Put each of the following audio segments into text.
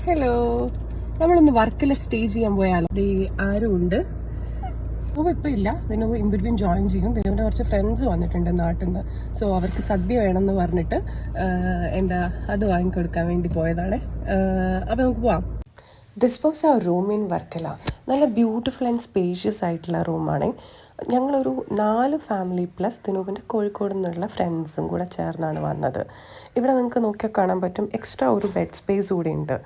Hello, നമ്മളൊന്ന് വർക്കിൽ stay ചെയ്യാൻ പോയാലോ? ആരും ഉണ്ട്. ദിനവും ഇപ്പം ഇല്ല, ദിനവും ഇൻ ബിറ്റ്വീൻ ജോയിൻ ചെയ്യും. ദിനുവിൻ്റെ കുറച്ച് ഫ്രണ്ട്സ് വന്നിട്ടുണ്ട് നാട്ടിൽ നിന്ന്. സോ അവർക്ക് സദ്യ വേണമെന്ന് പറഞ്ഞിട്ട് അത് വാങ്ങിക്കൊടുക്കാൻ വേണ്ടി പോയതാണ്. അപ്പോൾ നമുക്ക് പോവാം. This was our room in Varkala. നല്ല ബ്യൂട്ടിഫുൾ ആൻഡ് സ്പേഷ്യസ് ആയിട്ടുള്ള റൂമാണ്. ഞങ്ങളൊരു 4 ഫാമിലി പ്ലസ് ദിനൂപിൻ്റെ കോഴിക്കോട് നിന്നുള്ള ഫ്രണ്ട്സും കൂടെ ചേർന്നാണ് വന്നത്. ഇവിടെ നിങ്ങൾക്ക് നോക്കിയാൽ കാണാൻ പറ്റും, എക്സ്ട്രാ ഒരു ബെഡ് സ്പേസ് കൂടി ഉണ്ട്.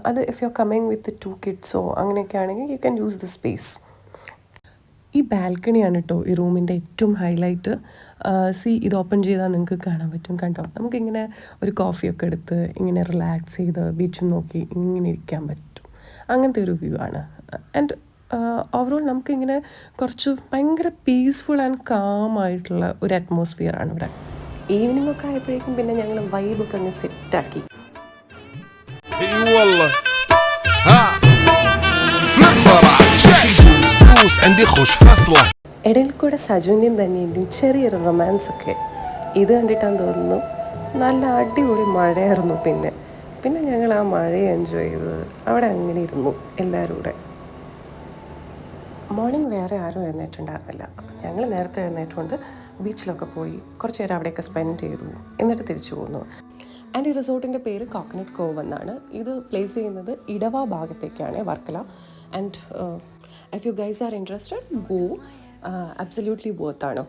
അത് ഇഫ് യു ആർ കമ്മിങ് വിത്ത് 2 കിഡ്സോ അങ്ങനെയൊക്കെ ആണെങ്കിൽ you can use the space. ഈ ബാൽക്കണിയാണ് കേട്ടോ ഈ റൂമിൻ്റെ ഏറ്റവും ഹൈലൈറ്റ്. ഇത് ഓപ്പൺ ചെയ്താൽ നിങ്ങൾക്ക് കാണാൻ പറ്റും. കണ്ടോ, നമുക്കിങ്ങനെ ഒരു കോഫിയൊക്കെ എടുത്ത് ഇങ്ങനെ റിലാക്സ് ചെയ്ത് ബീച്ചും നോക്കി ഇങ്ങനെ ഇരിക്കാൻ പറ്റും. അങ്ങനത്തെ ഒരു വ്യൂ ആണ്. ആൻഡ് ഓവറോൾ നമുക്കിങ്ങനെ കുറച്ച് ഭയങ്കര പീസ്ഫുൾ ആൻഡ് കാം ആയിട്ടുള്ള ഒരു അറ്റ്മോസ്ഫിയർ ആണ് ഇവിടെ. ഈവനിങ് ഒക്കെ ആയപ്പോഴേക്കും പിന്നെ ഞങ്ങൾ വൈബൊക്കെ അങ്ങ് സെറ്റാക്കി. ഇടയിൽ കൂടെ സജുവിൻ്റെയും തന്നെയും ചെറിയൊരു റൊമാൻസ് ഒക്കെ ഇത് കണ്ടിട്ടാന്ന് തോന്നുന്നു. നല്ല അടിപൊളി മഴയായിരുന്നു. പിന്നെ ഞങ്ങൾ ആ മഴയെ എൻജോയ് ചെയ്തത്. അവിടെ അങ്ങനെ ഇരുന്നു എല്ലാവരും കൂടെ. മോർണിംഗ് വേറെ ആരും എഴുന്നേറ്റുണ്ടായിരുന്നില്ല. അപ്പം ഞങ്ങൾ നേരത്തെ എഴുന്നേറ്റുകൊണ്ട് ബീച്ചിലൊക്കെ പോയി കുറച്ച് നേരം അവിടെയൊക്കെ സ്പെൻഡ് ചെയ്തു. എന്നിട്ട് തിരിച്ചു പോന്നു. ആൻഡ് ഈ റിസോർട്ടിൻ്റെ പേര് കോക്കനട്ട് കോവ് എന്നാണ്. ഇത് പ്ലേസ് ചെയ്യുന്നത് ഇടവ ഭാഗത്തേക്കാണ്, Varkala. And if you guys are interested, go. Absolutely worth ആണ്.